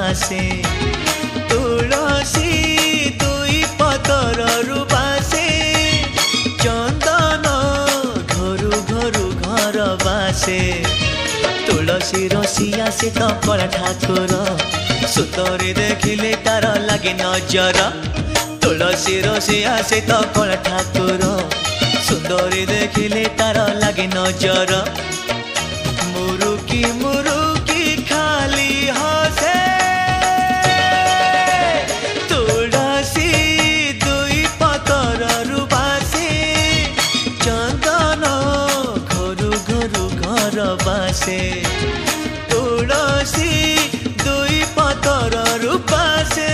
बासे तुलसी दुई पतरु बासे चंदन घरु घरु घर बासे तुलसी रसिया से तो कला ठाकुर सुतरे देखिले तार लगे नजर तुलसी रसिया से तो कला ठाकुर सुंदरी देखिले तार लगे नजर मुरुकी मुरुकी खाली हसे तुलसी दुई पतरु बासे चंदन घरु घरु घर बासे तुलसी दुई पतरु बासे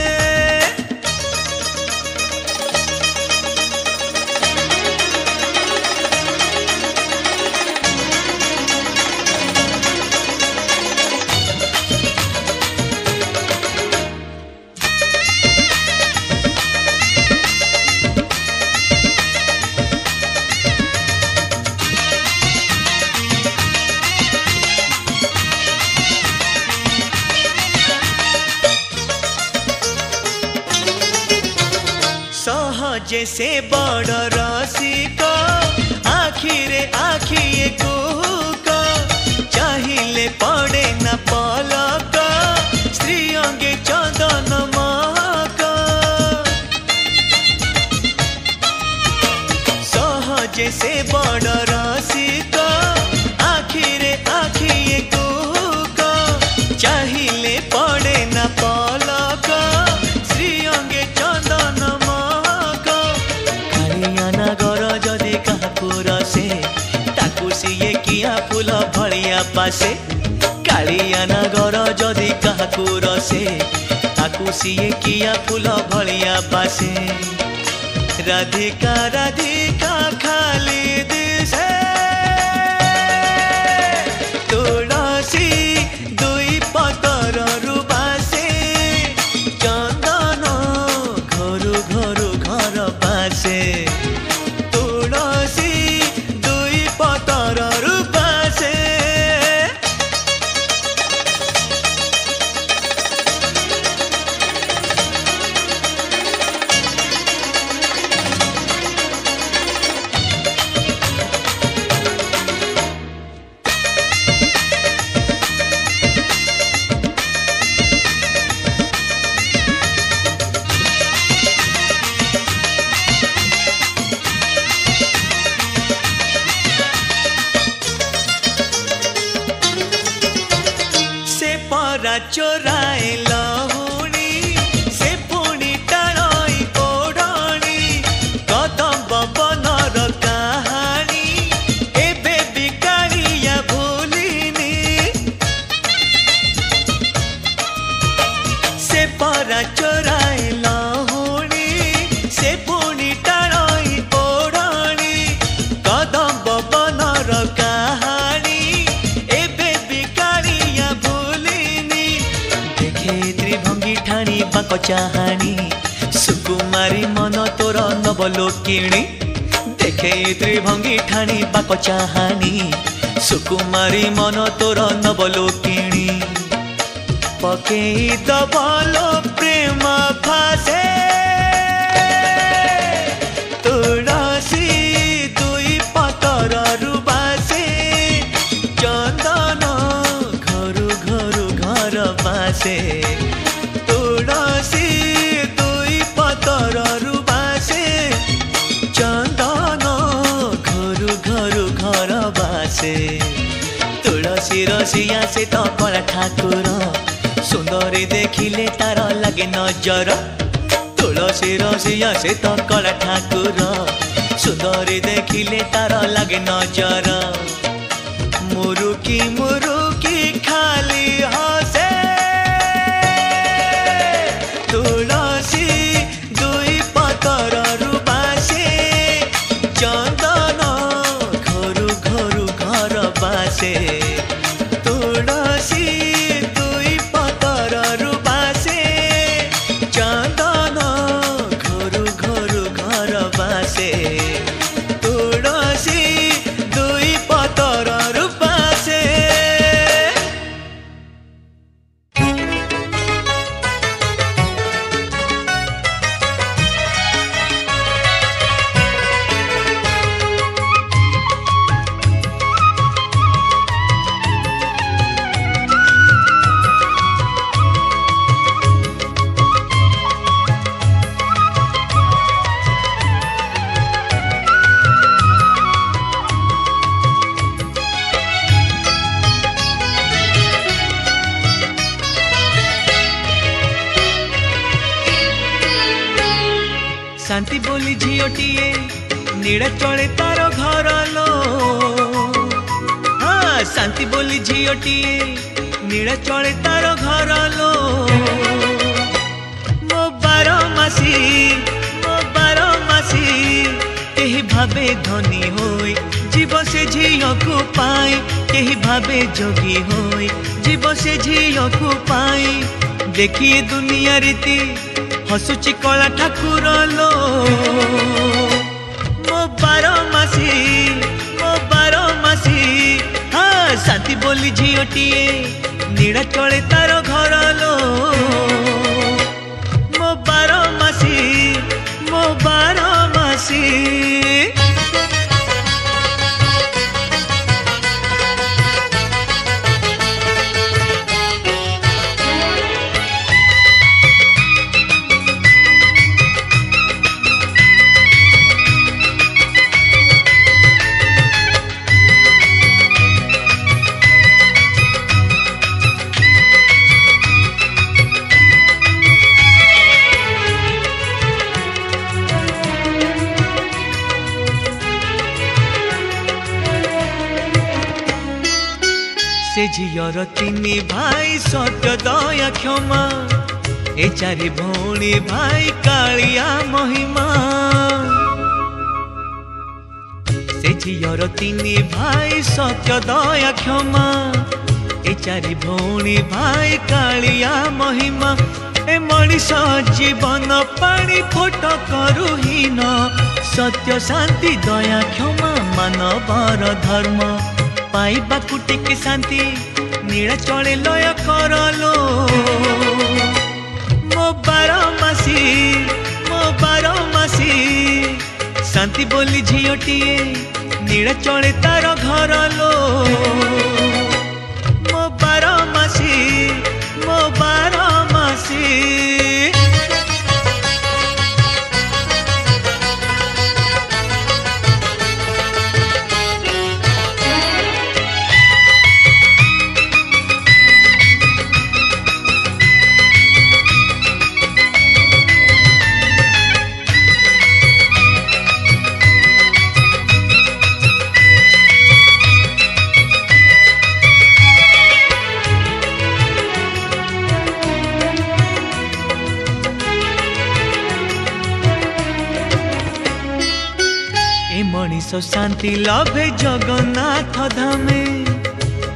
जैसे बड़ रसिक आखिरे आखिए कुहुक चाहिले पड़े न पलक स्त्री अंगे चंदन महक सहजे से बड़ रसिक आखिरे आखिए कुहुक चाहिले पड़े न पलक स्त्री अंगे चंदन किया फूल भलिया पासे कालिया नगर जदि काहाकू रसे ताकू सीए किया फूल भलिया पासे राधिका राधिका खाली दिसे तुलसी दुई पतरु बासे चंदन घरु घरु घर बासे तुलसी दुई पतरु चोराए लहुणी से पुणी टाणी ओढ़णी कदम बनर कहानी एबे बिकारिया भूलिनी से परा चोराए लहुणी से पुणी टाणी ओढ़णी कदम बनर कहानी एबे बिकारिया त्रिभंगी ठाणी बाक चाहानी सुकुमारी मन तोर नवलोकिणी देखे त्रिभंगी ठाणी बाक चाहानी सुकुमारी मन तोर नवलोकिणी पकेई दबलो प्रेम फासे तुलसी दुई पतरु बासे चंदन घरु घरु घर बासे तुलसी दुई पतरु बासे चंदन घरु घरु घर बासे तुलसी रसिया से तो कला ठाकुर सुंदरी देखिले तार लगे नजर तुलसी रसिया से तो कला ठाकुर सुंदरी देखिले तार लगे नजर मुरुकी मुरुकी खाली हसे तुलसी दुई पतरु बासे चंदन घरु घरु घर बासे तुलसी दुई पतरु बासे चंदन घरु घरु घर बासे तुलसी दुई पतरु बासे। शांति बोली झीटीए नीड़ा चले तार घर लो। हाँ शांति बोली झीटीए नीड़ा चले तार घर लो। मो बारमासी केही भावे धनी होई जीव से झील को पाई, केही भावे जोगी होई जीव से झील को पाई। देखिए दुनिया रीति हसुची कला ठाकुर लो। मो बारमासी हाँ शांति बोली झीटीए नीड़ा चले तार घर लो। मो बारमासी से झीर तीन भाई सत्य दया क्षमा ए चारि भौणी भाई कालिया महिमा। से झीर तीन भाई सत्य दया क्षमा ए चारि भौणी भाई कालिया महिमा। ए मनीष जीवन पानी फोट करुहीन सत्य शांति दया क्षमा मानवर धर्म पाइबा कुटिके शांति नीड़ा चले लय कर लो। मो बारमासी शांति बोली झीटीए नीड़ा चले तार घर लो। मो बारमासी मनीष शांति लभे जगन्नाथ धामे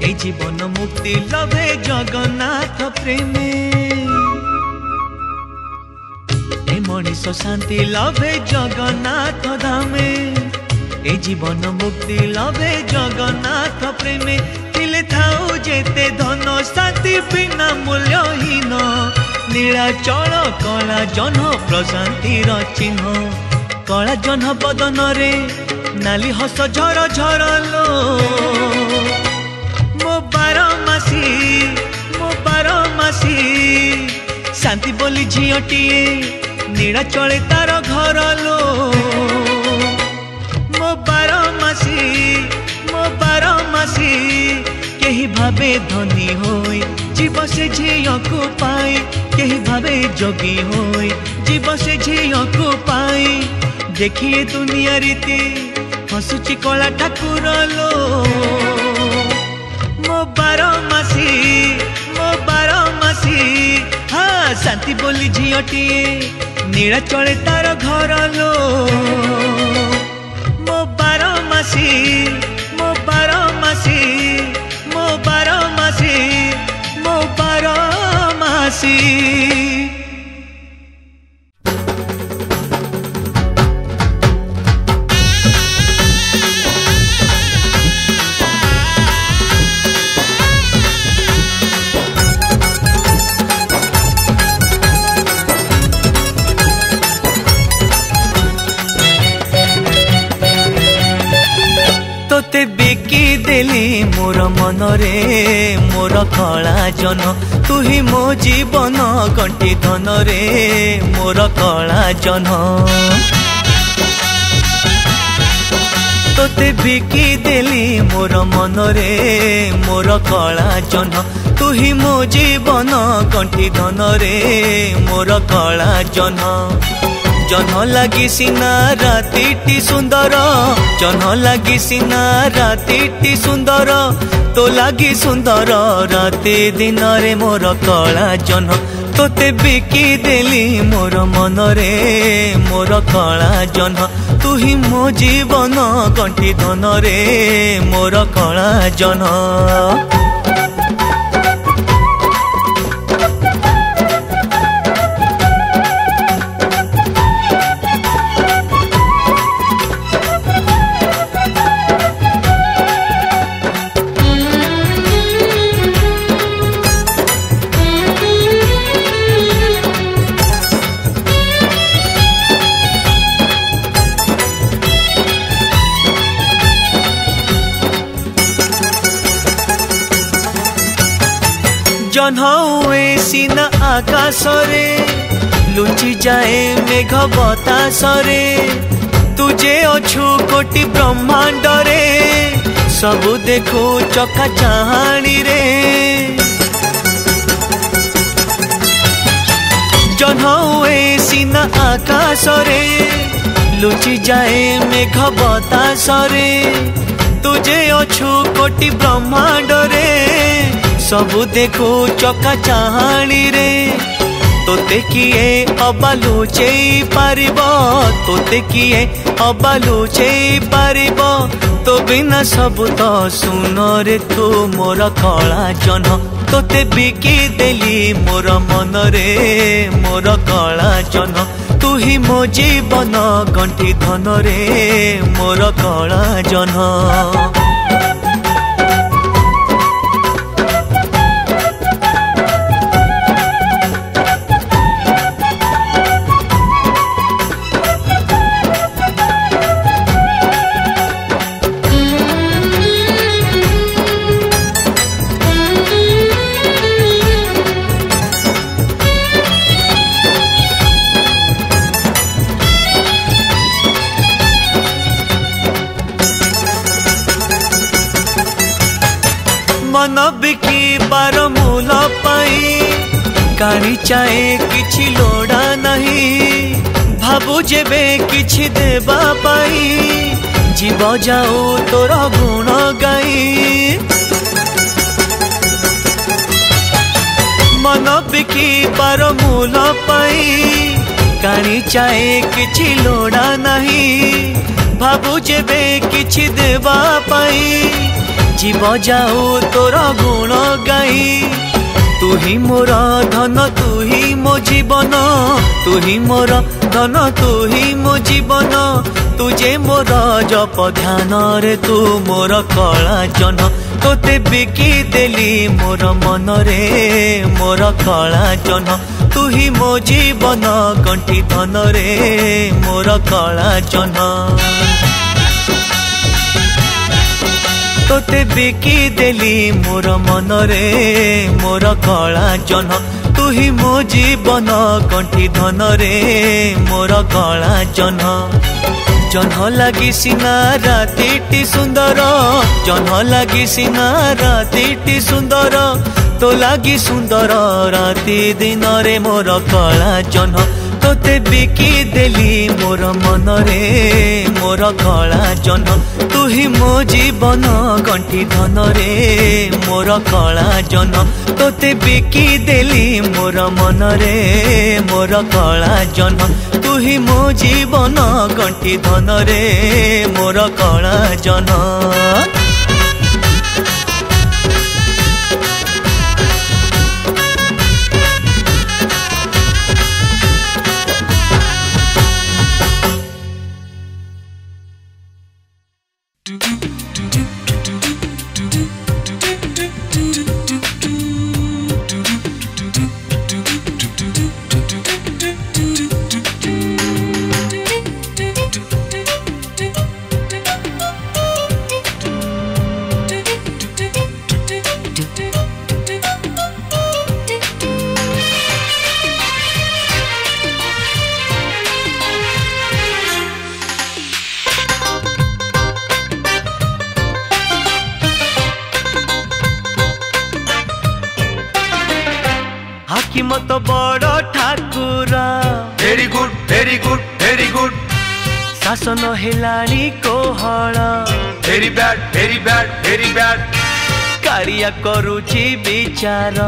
ए जीवन मुक्ति लभे जगन्नाथ प्रेमे। ए मनीष शांति लभे जगन्नाथ धामे ए जीवन मुक्ति लभे जगन्नाथ प्रेमे। तिले थाउ जेते धन शांति बिना मूल्यहीन नीलाचल कला जन प्रशांतिर चिन्ह। कला जन बदन रे नाली हस झर झर लो। मो बारमासी शांति बोली झीटीए नीड़ा चले तार घर लो। मो बारमासी केही भावे धनी होई जीव से झील को पाई, केही भावे जोगी होई जीव से झील को पाई। देखिए दुनिया रीति हसुची कला ठाकुर लो। मो बारमासी हाँ शांति बोली झीटीए नीड़ा चले तार घर लो। मो बारमासी तोते बिकी देली मोर मन रे मोर कला जन तू ही मो जीवन गंटी धन रे मोर कला जन। तोते बिकी देली मोर मन रे मोर कला जन तू ही मो जीवन गंटी धन रे मोर कला जन। जह्न लगी सिना रातिटी सुंदर जह्न लगी सिना रातिटी सुंदर तो लगी सुंदर राति दिन रे मोर कला जह्न तोते बिकी देली मोर मन रे मोर कला जह्न तू ही मो जीवन गंठी धन रे मोर कला जह्न। जह्न हुए सीना आकाश रे लुचि जाए मेघ बतास रे तुझे अछु कोटि ब्रह्मांड रे सबु देखो चका चाहाणी रे। जह्न हुए सीना आकाश रे लुचि जाए मेघ बतास रे तुझे अछु कोटि ब्रह्मांड रे सबु देखो चका चाहाणी रे तोते किए अबा लुचेई पारिब तोते किए अबा लुचेई पारिब तो बिना सब तो सुन रे तू मोर कला जह्न तोते बिकी देली मोर मन रे मोर कला जह्न तू ही मो जीवन गंठी धन रे मोर कला जह्न। मन बिकी बार मूल पाई कानी चाहे किछि लोड़ा नहीं भाबु जेबे किछि देबा पाई जीव जाऊ तोर गुण गाई। मन बिकी बार मूल पाई कानी चाहे किछि लोड़ा नहीं भाबु जेबे किछि देबा पाई जीव जाऊ तोर गुण गाई। तू ही मोर धन तू ही मो जीवन तू ही मोर धन तू ही मो जीवन तुझे मोर जप ध्यान रे तू मोर कला जह्न तोते बिकी देली मोर मन रे मोर कला जह्न तू ही मो जीवन गंठी धन रे मोर कला जह्न। तोते बिकी देली मोर मन रे मोर कला जह्न तू ही मो जीवन गंठी धन रे मोर कला जह्न। जह्न लगी सिना रातिटी सुंदर जह्न लगी सिना रातिटी सुंदर तो लगी सुंदर राति दिन रे मोर कला जह्न तोते बिकी देली मोर मन रे मोर कला जह्न तू ही मो जीवन गंठी धन रे मोर कला जह्न तोते बिकी देली मोर मन रे मोर कला जह्न तू ही मो जीवन गंठी धन रे मोर कला जह्न। हाकिम तो बड़ Thakur very good very good very good शासन हेलाणी कोहल भेरी bad very bad very bad Kaliya करुची विचार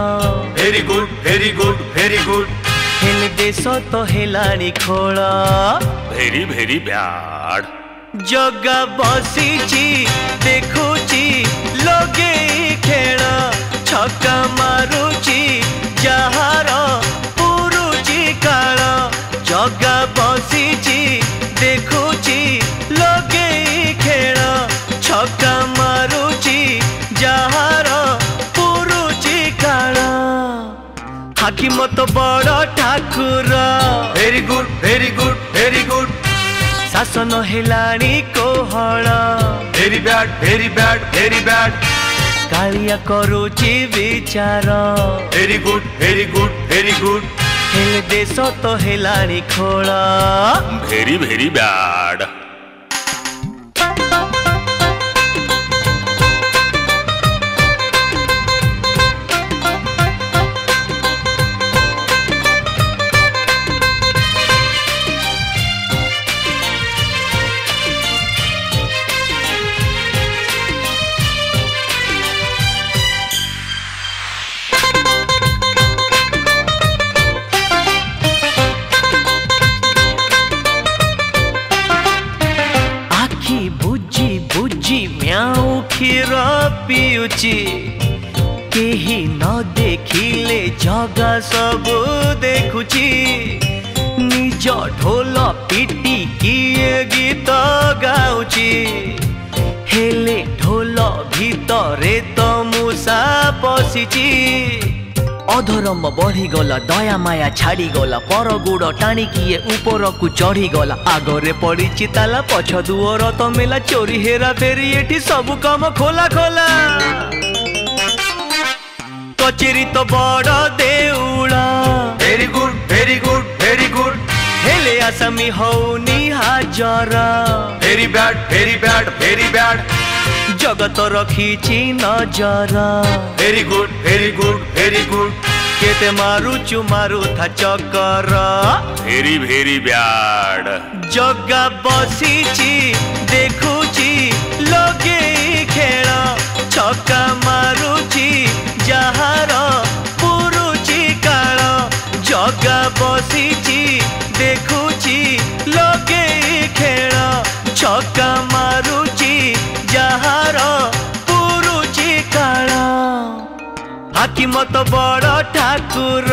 भेरी good very good very good हेले देश तो हेलाणी खोल भेरी भेरी बैड जगा बसीची देखुची लगे खेल छक्का मारुची जहार पुरुची काल जगा बसीची देखुची लगे खेल छक्का मारुची जहार पुरुची काल हाकिम तो बड़ Thakur very good very good very good शासन हेलाणी कोहल भेरी bad very bad very bad Kaliya करुची विचार भेरी good very good very good हेले देश तो हेलाणी खोल भेरी भेरी बैड म्याऊ क्षीर पियुची केही न देखिले जगा सबु देखुची निज ढोल पिटी किए गीत गाउची हेले ढोल भितरे तो मूषा पशिची अधर्म बढ़ी गला दया माया छाड़ी गला पर गुड़ टाणी किए ऊपर को चढ़ी गला आगरे पड़ी चिताला पछ दुअर तो मिला चोरी हेरा फेरी एठी सब काम खोला खोला कचेरी तो बड़ देउला very good very good very good हेले आसामी हौनी हाजर very bad very bad very bad जगत रखीची नजर very good very good very good केते मारुचु मारु था चक्कर भेरी भेरी बैड जगा बसीची देखुची लगे खेल छक्का मारुची जहार पुरुची काल जगा बसीची देखुची लगे खेल छक्का मारुची जहार पुरुची काल हाकिम तो बड़ Thakur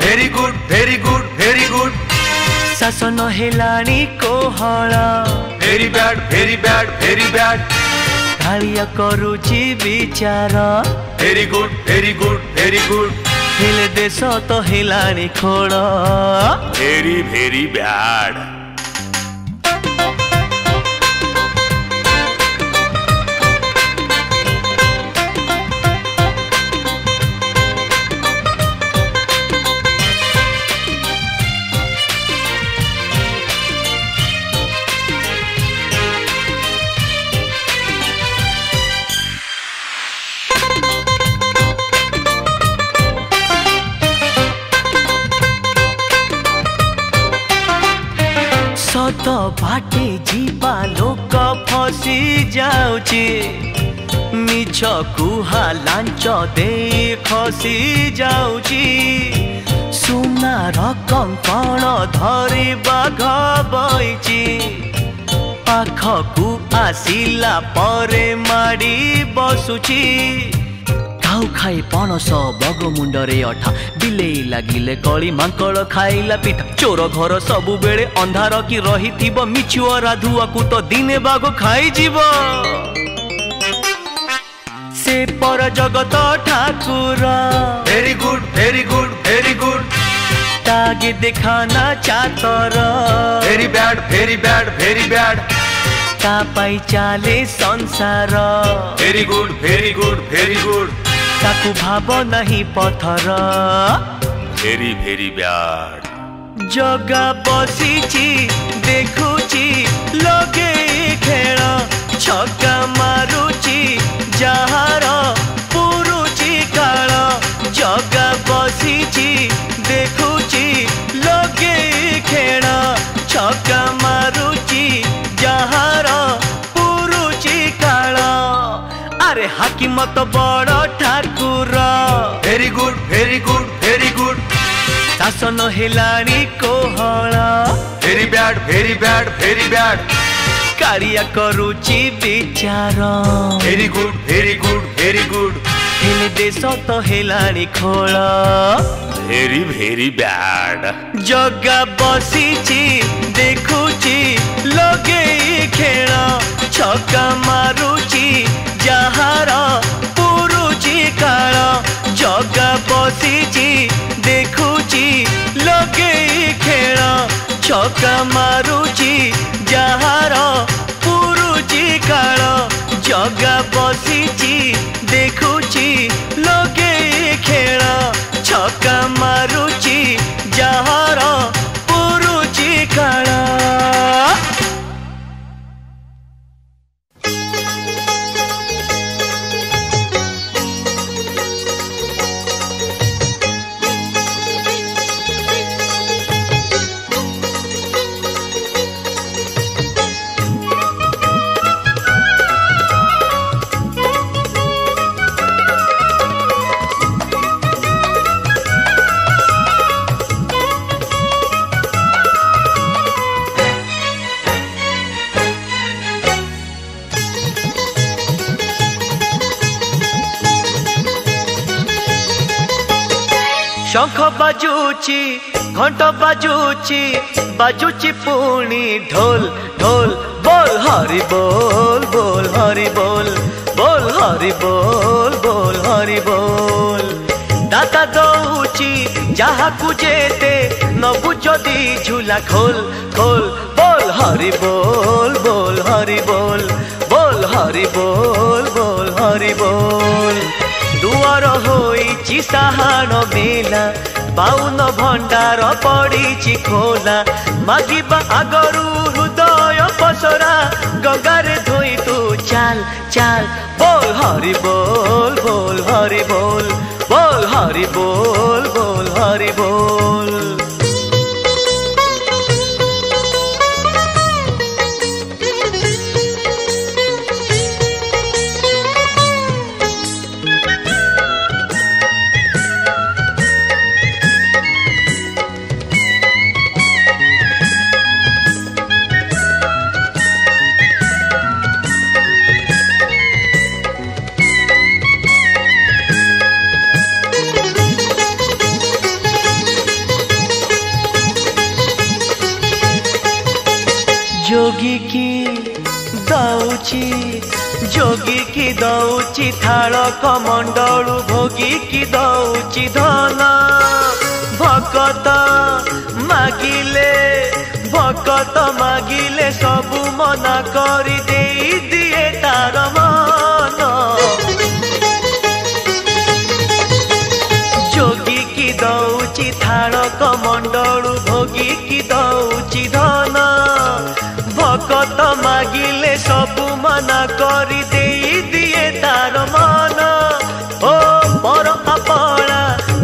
very good very good very good शासन हेलाणी कोहल भेरी bad very bad very bad Kaliya करुची विचार भेरी good very good very good हेले देश तो हेलाणी खोल भेरी भेरी बैड सत बाटे जीवा लोक फसी जाउची मिछ कुहा लांच दे खसी जाउची सुनार कंकण धरी बाघ बइची पाखकु आसिला परे माडी बसुची काउ खाई पणस बग मुंडरे अठा बिलेई लागिले कली मांकड़ खाइला पिठा चोर घर सबु बेले अंधार की रही मिछुअरा धुआ को तो दिने बाघ खाई जीव से पर जगत ठाकुर very good very good very good तागे देखाना चातर very bad very bad very bad ता पाई चाले संसार very good very good very good ताकू भाव नहीं पथर भेरी भेरी बैड जगा बसीची देखुची लगे खेल छक्का मारुची जहार पुरुची काल जगा बसीची देखुची लगे खेल छक्का मारुची जहार पुरुची काल अरे हाकिम तो बड़ Thakur very good very good very good शासन हेलानी कोहल भेरी bad very bad very bad Kaliya करुची विचार भेरी good very good very good हेले देश तो हेलानी खोल भेरी भेरी बैड जगा बसीची देखुची लगे खेल छक्का मारुची जहार पुरुची काल जगा बसीची देखुची लगे खेल छक्का मारुची जहार पुरुची काल जगा बसीची देखुची लगे खेल छक्का मारुची जहार पुरुची काल शंख बाजूची घंट बाजूची बाजूची पुणी ढोल ढोल बोल हरि बोल बोल हरि बोल बोल हरि बोल बोल हरि बोल दाता दौची जहाकू जेते नबु जदी झूला खोल खोल बोल हरि बोल बोल हरि बोल बोल हरि बोल बोल हरि बोल दुआर होईची साहाण मेला बाउन भंडार पड़ीची खोला मागिबा आगरू हृदय पसरा गंगारे धोई तू चाल चाल बोल हरि बोल बोल हरि बोल बोल हरि बोल बोल हरि बोल जोगी की दौची थाल कमंडलू भोगी की दौची धन भकत मागिले सबु मना करी देई दिए तार मन जोगी की दौची थाल कमंडलू भोगी की दौची धन भकत मागिले सबु मना करी देई दिए तार मन ओ पर अपना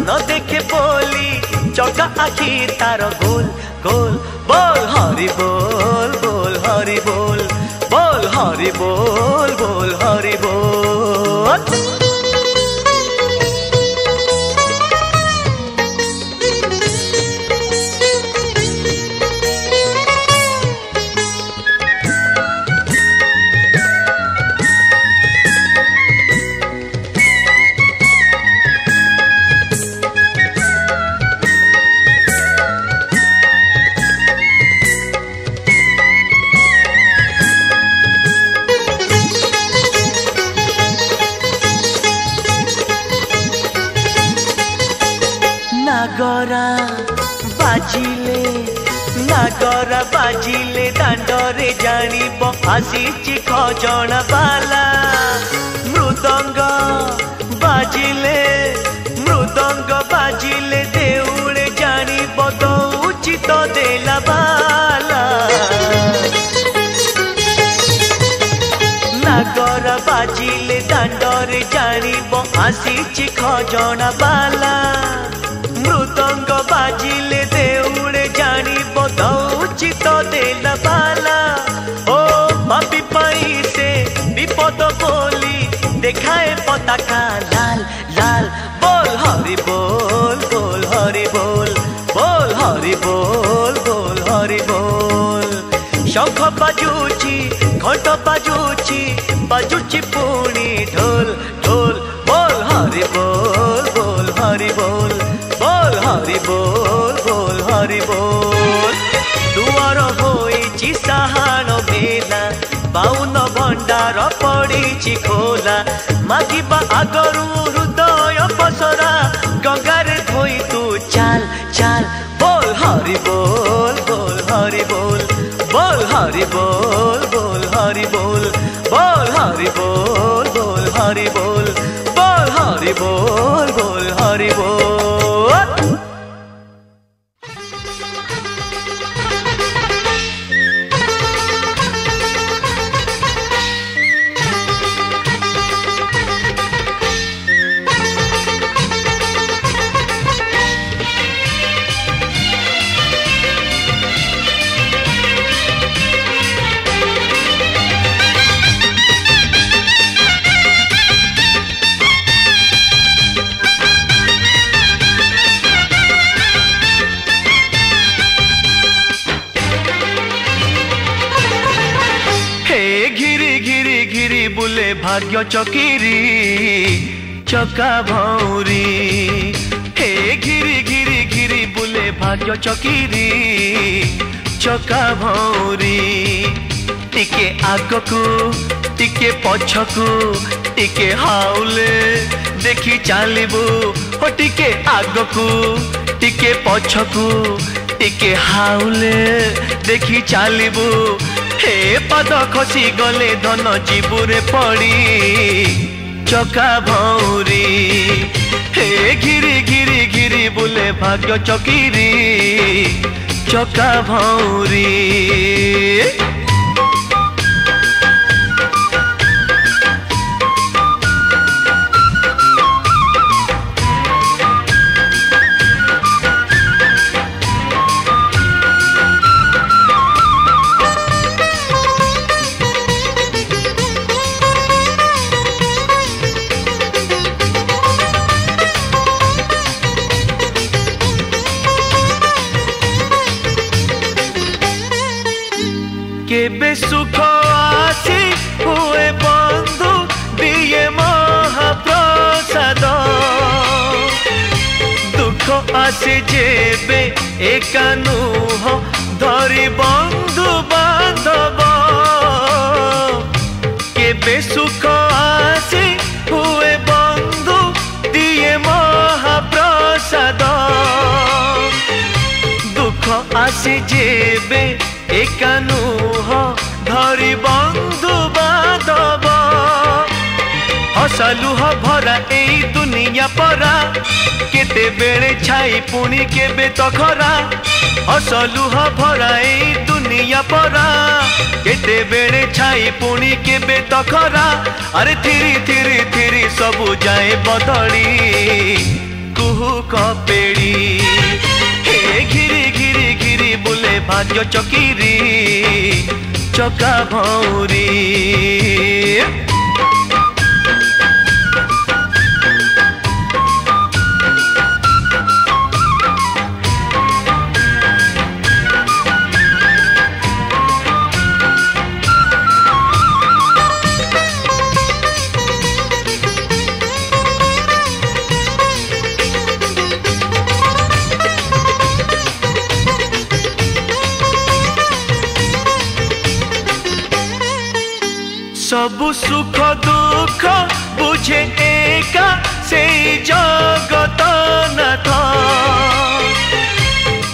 न देखे बोली चका आखि तार गोल गोल बोल हरि बोल बोल हरि बोल बोल हरि बोल बोल हरि बोल नागरा बाजिले दांडरे जानिब आसीची खजणा बाला मृदंग बाजिले देउळे जानिब दौची तो देला बाला नागरा बाजिले दांडरे जानिब आसीची खजणा बाला देखाए पताका लाल लाल बोल हरि बोल बोल हरि बोल बोल हरि बोल हरि बोल शंख बाजुची घंट बाजुची बाजुची पुणी ढोल ढोल बोल हरि बोल हरि बोल बोल हरि बोल हरि बोल दुआर होइची साहाण मेला बाउन भंडार पड़ी खोला मागिबा आगरू हृदय पसरा गंगारे धोई तू चाल चाल बोल हरि बोल हरि बोल बोल हरि बोल हरि बोल बोल हरि बोल हरि बोल बोल हरि बोल हरि बोल। भाग्य चकीरी चका भौरी हे घिरी घिरी घिरी बुले भाग्य चकीरी चका भौरी टिके आगकू टिके पछकू टिके हाउले देखी चालिबू हो टिके आगकू टिके पछकू टिके हाउले देखी चालिबू हे पद खसी गले धन जीबुरे पड़ी चका भौरी हे घिरी घिरी घिरी बुले भाग्य चकीरी चका भौरी। केबे सुख आसी हुए बंधु दिए महाप्रसाद दुख आसे जेबे एकानुह धरी बंधु बांधव केबे सुख आसी हुए बंधु दिए महाप्रसाद दुख आसे जेबे एकानुह धरी बंधु बांधव हसलुह भरा एई दुनिया परा केते बेले छाई पुणी केबे तखरा हसलुह भरा एई दुनिया परा केते बेले छाई पुणी केबे तखरा अरे थिरी थिरी थिरी सबु जाए बदली कुहू कपेड़ी हे घिरी घिरी घिरी बुले भाग्य चकीरी चका भौरी। सबु सुख दुख बुझे एका से जगत नाथ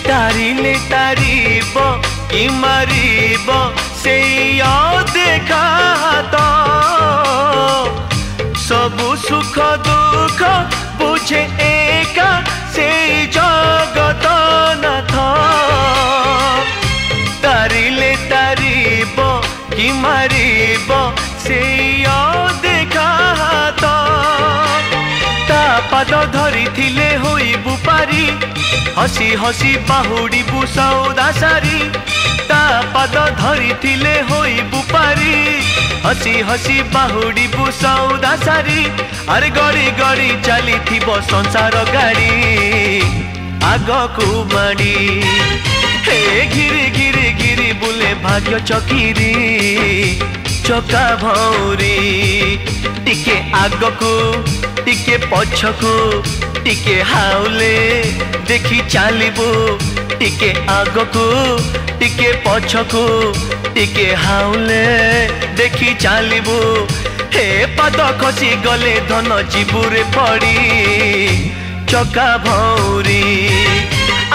तारिले तारिब कि मारिब से देखा हाथ सबु सुख दुख बुझे एका से जगत नाथ तारिले तारिब कि मारिब से देखा हाथ ता पाद धरी थिले होइबु पारी हसी हसी बाहुड़ीबु सौदा सारी ता पाद धरी थिले होइबु पारी हसी हसी बाहुड़ी सौदा सारी अरे गड़ी गड़ी चली संसार गाड़ी आग को माड़ी हे घिरी घिरी घिरी बुले भाग्य चकीरी चका भौरी टिके आग को टिके पछ को टिके हाउले देखी चलबू टिके आग को टिके पछ को टिके हाउले देखी चलबू हे पाद खसी गले धन जीबुरे पड़ी चका भौरी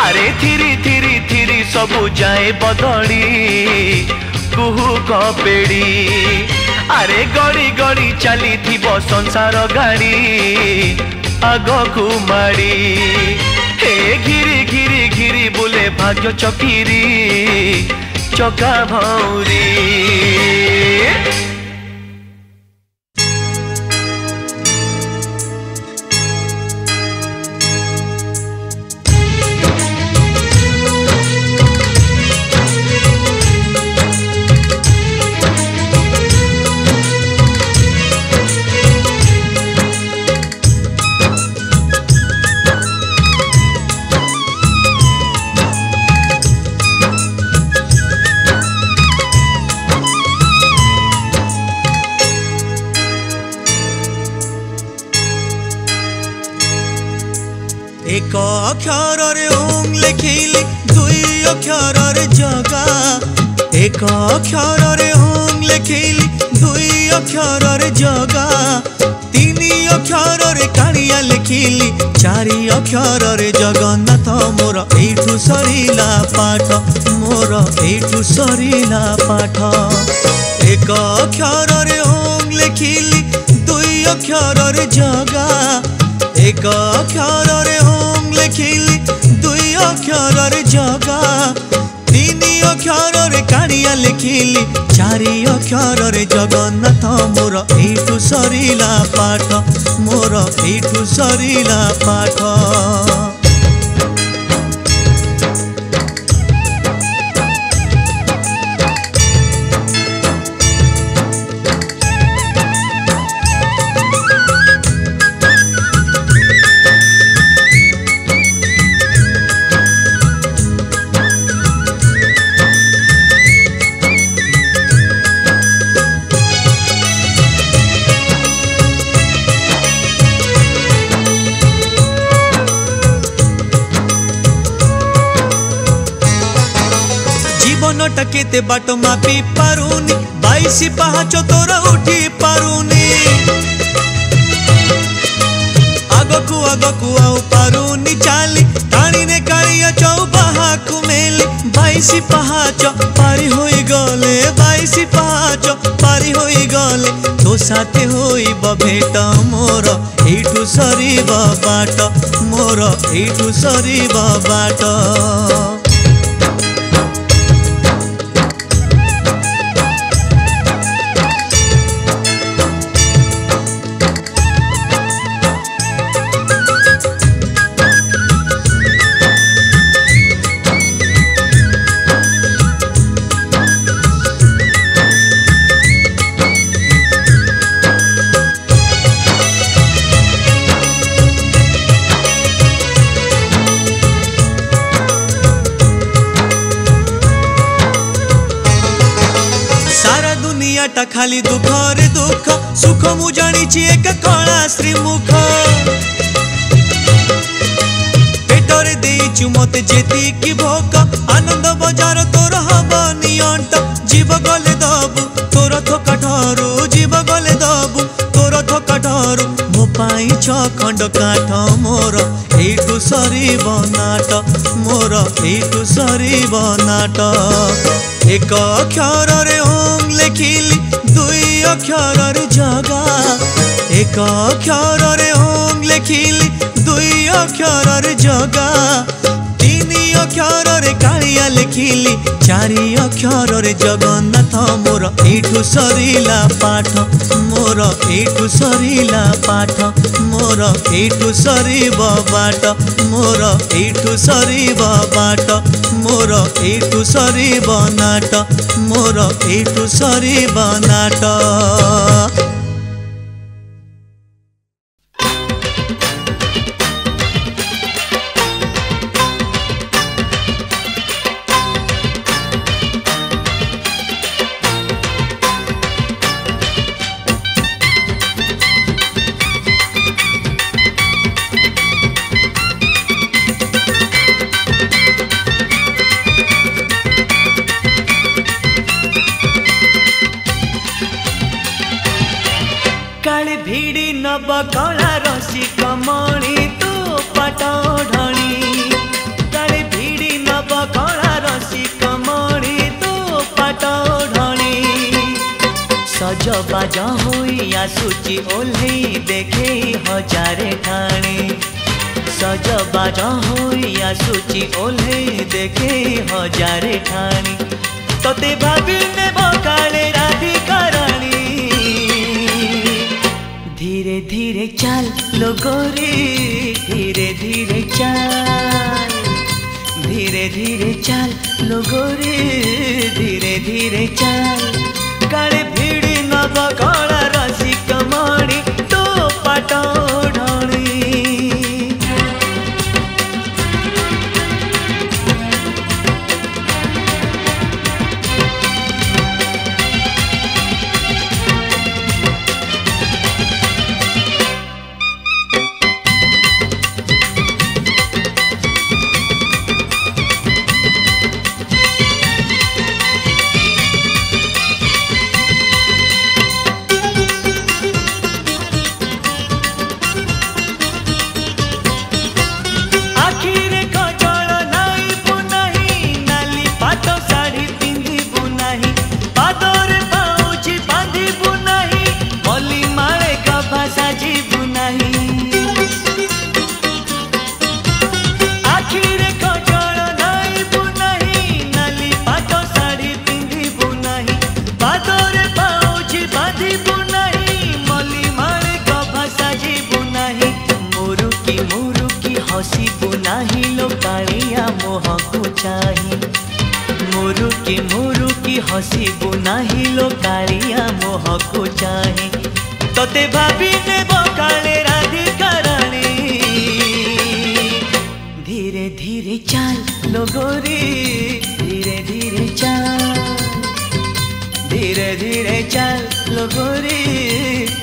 अरे थिरी थिरी थिरी सबू जाए बदली कुहू कपेड़ी अरे गड़ी गड़ी चली संसार गाड़ी आग को माड़ी हे घिरी घिरी घिरी बुले भाग्य चकीरी चका भौरी। एक अक्षर रे ओम लिखिली दुई अक्षर रे जगा एक अक्षर रे ओम लिखिली दुई अक्षर रे जगा तीन अक्षर रे कालिया लिखिली चारि अक्षर रे जगन्नाथ मोर एठू सरीला पाठ मोर एठू सरीला पाठ एक अक्षर रे ओम लिखिली दुई अक्षर रे जगा एक अक्षर रे ओम लिखिली दुई अक्षर रे जगा तीन अक्षर रे कालिया लिखिली चारि अक्षर रे जगन्नाथ मोर एठू सरीला पाठ मोर एठू सरीला पाठ। जीवनटा केते बाट मापी पारुनी 22 पाहाच तोरा उठी पारुनी आगकू आउ पारुनी चाली टाणी ने कालिया चौबाहा कुमेली 22 पाहाच पारी होई गले 22 पाहाच पारी होई गले तो साथे होइब भेट मोर एठू सरीब बाट मोर एठू सरीब बाट। दुनियाटा खाली दुख रे दुख सुख मु जानी एक कला श्रीमुख पेटरे देइछु मते जेती की भोक आनंद बजार तोर हबनी अंट जीव गले दबु तोर थका ठारू जीव गले दबु तोर थका ठारू मो पाई 6 खंड काठ मोर एठू सरीब नाट मोर एठू सरीब नाट एक अक्षर रे ओम लिखिली दुई अक्षर रे जगा एक अक्षर रे ओम लिखिली दुई अक्षर रे जगा तीन अक्षर रे कालिया लिखिली चारि अक्षर रे जगन्नाथ मोर एठू सरिला पाठ मोर एठू सरिला पाठ मोर एठू सरिब बाट मोर एठू सरिब बाट मोर एठू सरिब नाट मोर एठू सरिब नाट। कला रसी कमणी तू पाट ढणी काले भिड़ी नब कला रसी कमणी तू पाट ढणी सजबाज होई आसुची ओल्हे देखे हजारे ठाणे सजबाज होई आसुची ओल्हे देखे हजारे ठाणे तोते भाभी नेब काले राधिकाराणी धीरे धीरे चल लो गोरी धीरे धीरे चल धीरे धीरे चल लो गोरी धीरे धीरे चल काले भिड़ी नब कला रसी कमणी तो पाट ढणी। हसीबू नाही लो कालिया मोह को चाहे तोते भाभी नेब काले राधिकाराणी धीरे धीरे चल लो गोरी धीरे धीरे चल धीरे धीरे चल लो गोरी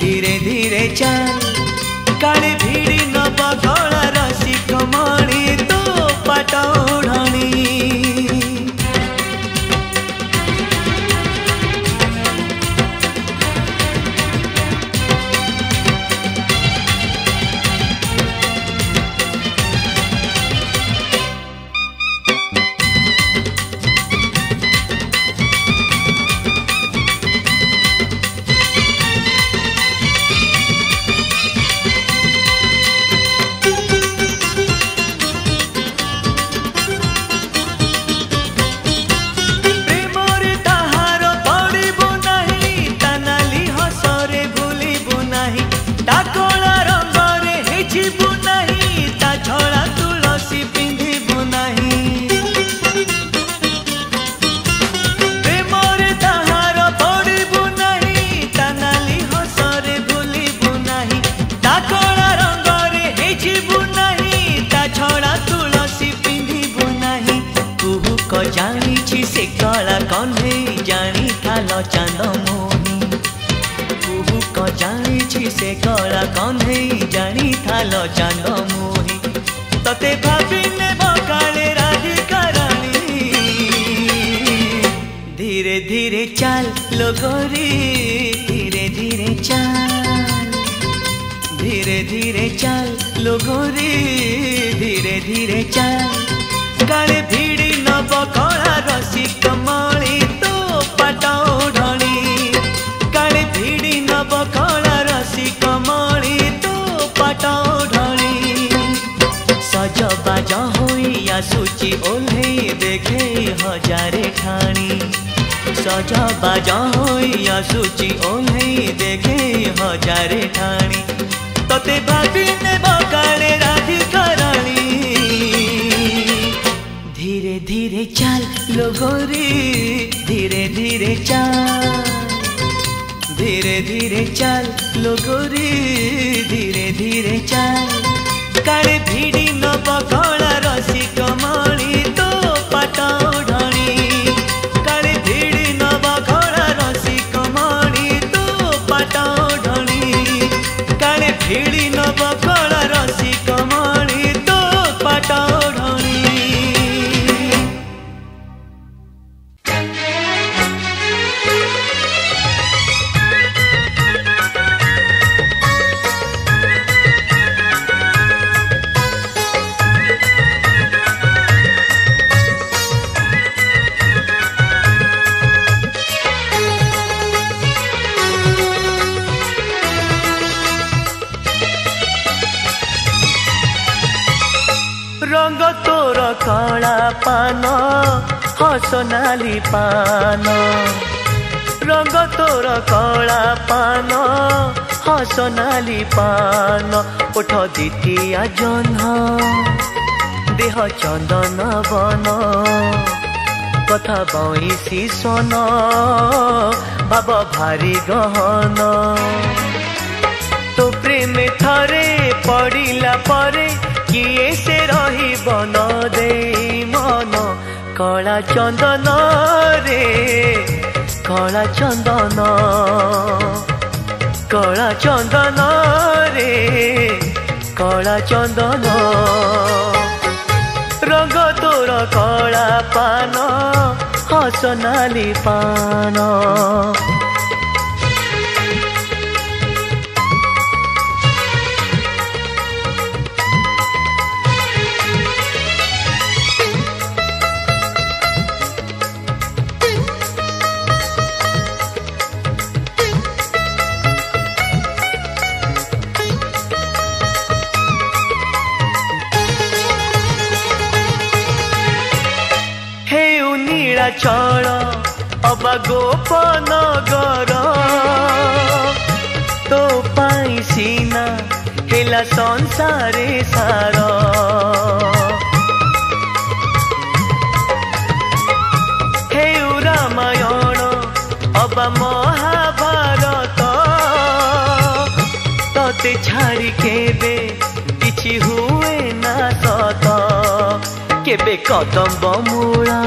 धीरे धीरे चल काले भिड़ी नब कला रसी कमणी तो पाट ढणी। जानी से कला कन्हे जानी थालो चांद मोही कुहू को जानी से कला कन्हे जानी थालो चांद मोही तते भाभी नेब काले राधिकाराणी धीरे धीरे चल लो गोरी धीरे धीरे चल धीरे धीरे चल लो गोरी धीरे धीरे चल काले भिड़ी नब कला रसी कमणी तो पाट ढणी काले भिड़ी नब कला रसी कमणी तो पाट ढणी सजबाज होई आसुची ओल्हे देखे हजारे ठाणी सजा बाजा होई आसुची ओल्हेई देखे हजारे ठाणी तते भाभी ने बकाले राधिका रानी धीरे धीरे चल लोगोरी धीरे धीरे चल धीरे धीरे चल लोगोरी धीरे धीरे चल काले भिड़ी न बकला रसी कमली तो पाटा ढणी काले भिड़ी न बकला रसी कमली तो पाटा ढणी काले भिड़ी न बकला रसी कमली तो पाटा ढणी रंग तोर कला पान हसनाली पान रंग तोर कला पान हसनाली पान उठ द्वितीया जह्न देह चंदन बन कथा बईसी सन भाव भारी गहन तो प्रेम थरे पड़िला परे किए से रही बन दे मन कला चंदन रे कला चंदन रे कला चंदन रंग तोर कला पान हसनाली पान चल अबा गोपनगर तो पाई सीना हेला संसारे सार हे रामायण अबा महाभारत तते छाड़ी केबे किछि हुए ना सत केबे कदम्ब मूला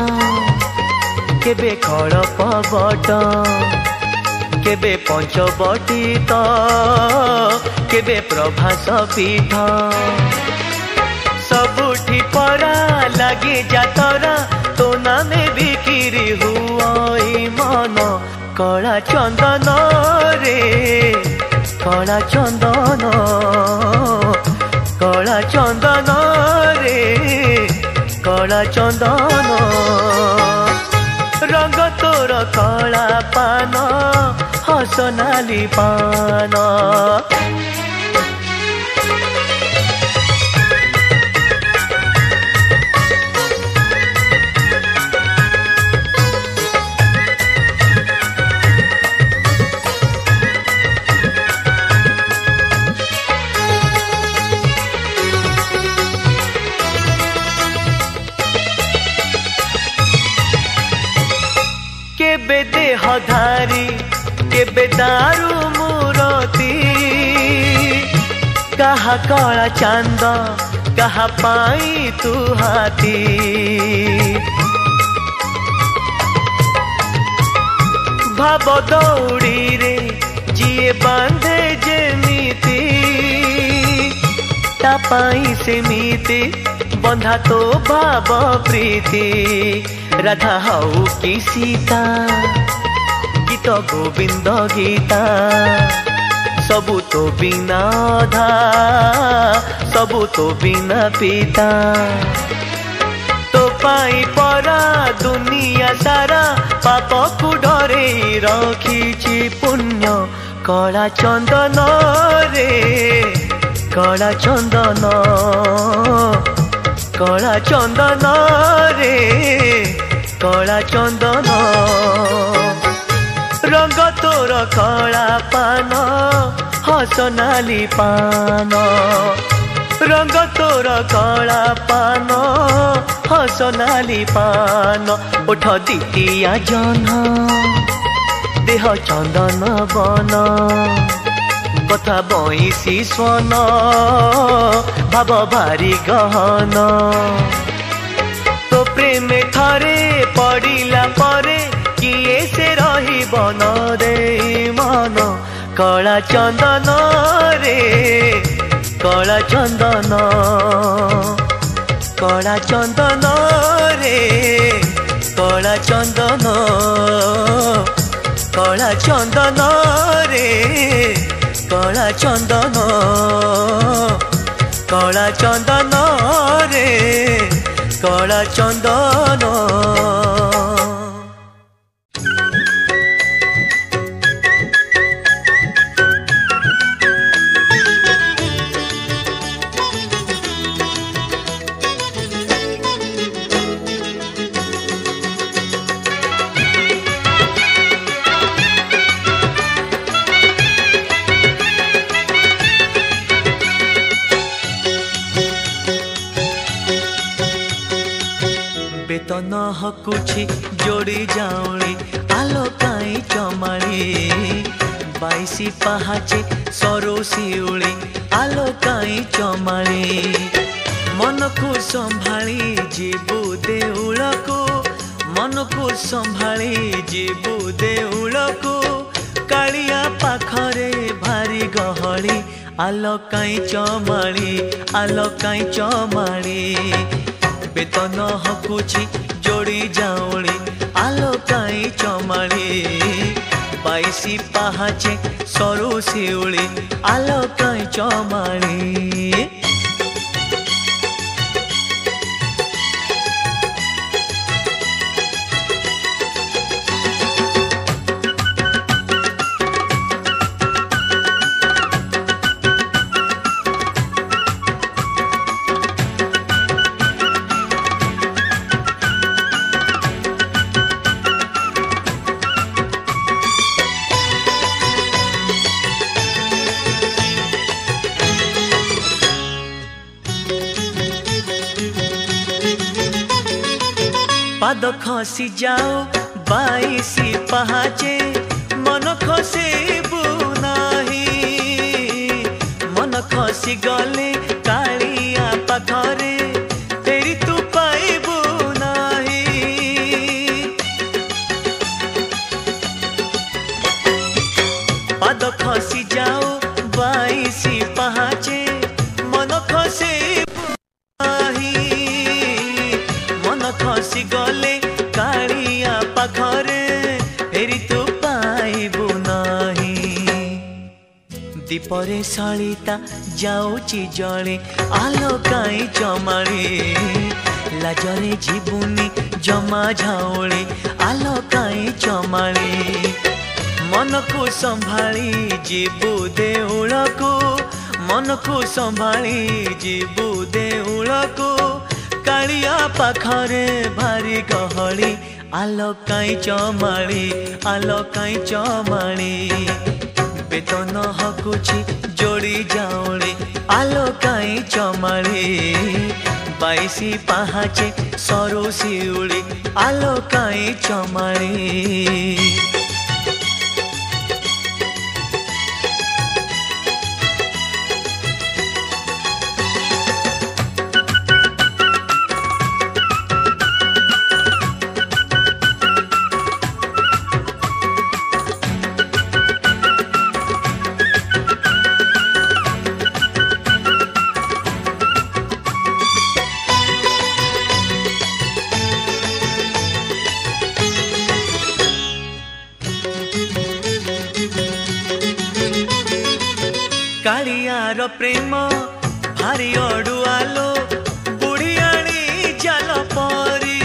केबे खड़प बट केबे पंचवटी केबे प्रभास पीठ सबुठी परा लगे जातरा तो नामे बिक्री हुई मन कला चंदन रे कला चंदन रे कला चंदन रंग तोर कला पान हसनाली पान केबे देहधारी केबे दारू मूरती कहा कला चांद कहा पाई तू हाथी भाव दौड़ी रे जिए बांधे जेमिति ता पाई सेमिति बंधा तो भाव प्रीति राधा हऊ की सीता गीत गोविंद गीता सबू तो बिना धा सबू तो बिना पिता तो पाई परा दुनिया सारा पाप को डरे रखी पुण्य कला चंदन रे कला चंदन कला चंदन रे कला चंदन रंग तोर कला पान हसनाली पान रंग तोर कला पान हसनाली पान उठ दितिया जन देह चंदन बन कथा बईसी स्वन भाव भारी गहन तो प्रेम थरे पड़िला परे किए से रही बन रे मन कला चंदन रे कला चंदन कला चंदन रे कला चंदन कला चंदन रे कला चंदन कला चंदन रे कला चंदन बेतन हकुछि जोड़ी जाऊली आलो काई चमाड़ी बाईसी पहाचे सरो शिउली आलो काई चमाड़ी मन को संभाली जीवु देउलको मन को संभाली जीवु देउलको कालिया पाखरे भारी गहली आलो काई चमाड़ी आलो काई चमाड़ी बेतन हकुछि जोड़ी जाऊली आलो काई चमाड़ी बाईसी पहाचे सरो शिउली आलो काई चमाड़ी पाद खसी जाओ बाईसी पहाचे मन खसेबु नाही मन खसी गले कालिया पाखरे फेरी तू पाइबु नाही पाद खसी जाओ बाईसी पहाचे मन खसेबु नाही मन खसी गले कालिया पाखरे फेरी तू पाइबु नाही दीपरे सलिता जाऊची जले आलो काई चमाड़ी लाजरे जीवुनी जमा झाउली आलो काई चमाड़ी मन को संभाली जीवु देउलको मन को संभाली जीवु देउलको कालिया पाखरे भारी गहली आलो काई चमाड़ी आलो काई चमाड़ी बेतन हकुछि जोड़ी जाऊली आलो काई चमाड़ी बाईसी पहाचे सरो शिउली आलो काई चमाड़ी कालियार प्रेम भारी अड़ुआलो बुढ़ियाणी जाल परी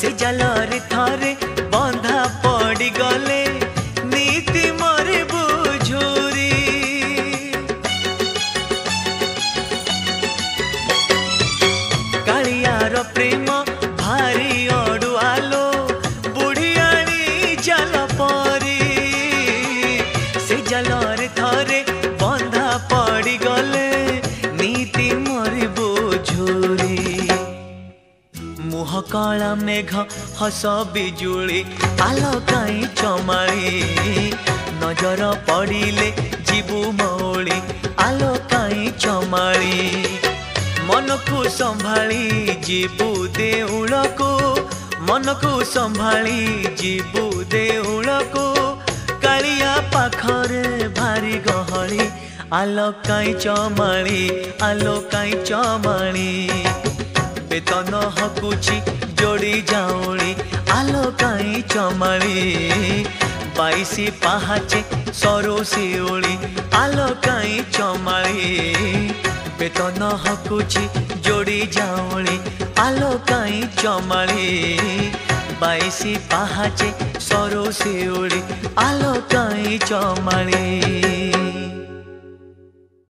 से जाल रे थरे बंधा पड़ी गले नीति मरे बुझुरी प्रेम भारी अड़ुआलो बुढ़ियाणी जाल परी से जालरे थरे बंधा पड़ी गले नीति मरिबो झुरी मुह काला मेघ हस बिजुली आलो काई चमाली नजर पड़िले जीवु मौली आलो काई चमाली मन को संभाली जीवु देउल को मन को संभाली जीवु देउल को कालिया पाखरे भारी गहली आलो काई चमाली आलो काई चमाली बेतन हकुची जोड़ी जाऊली आलो काई चमाली बाईसी पहाचे सरो सिउली आलो काई चमाली बेतन हकुची जोड़ी जाऊली आलो काई चमाली बाईसी पहाचे सरो सिउली आलो काई चमाली।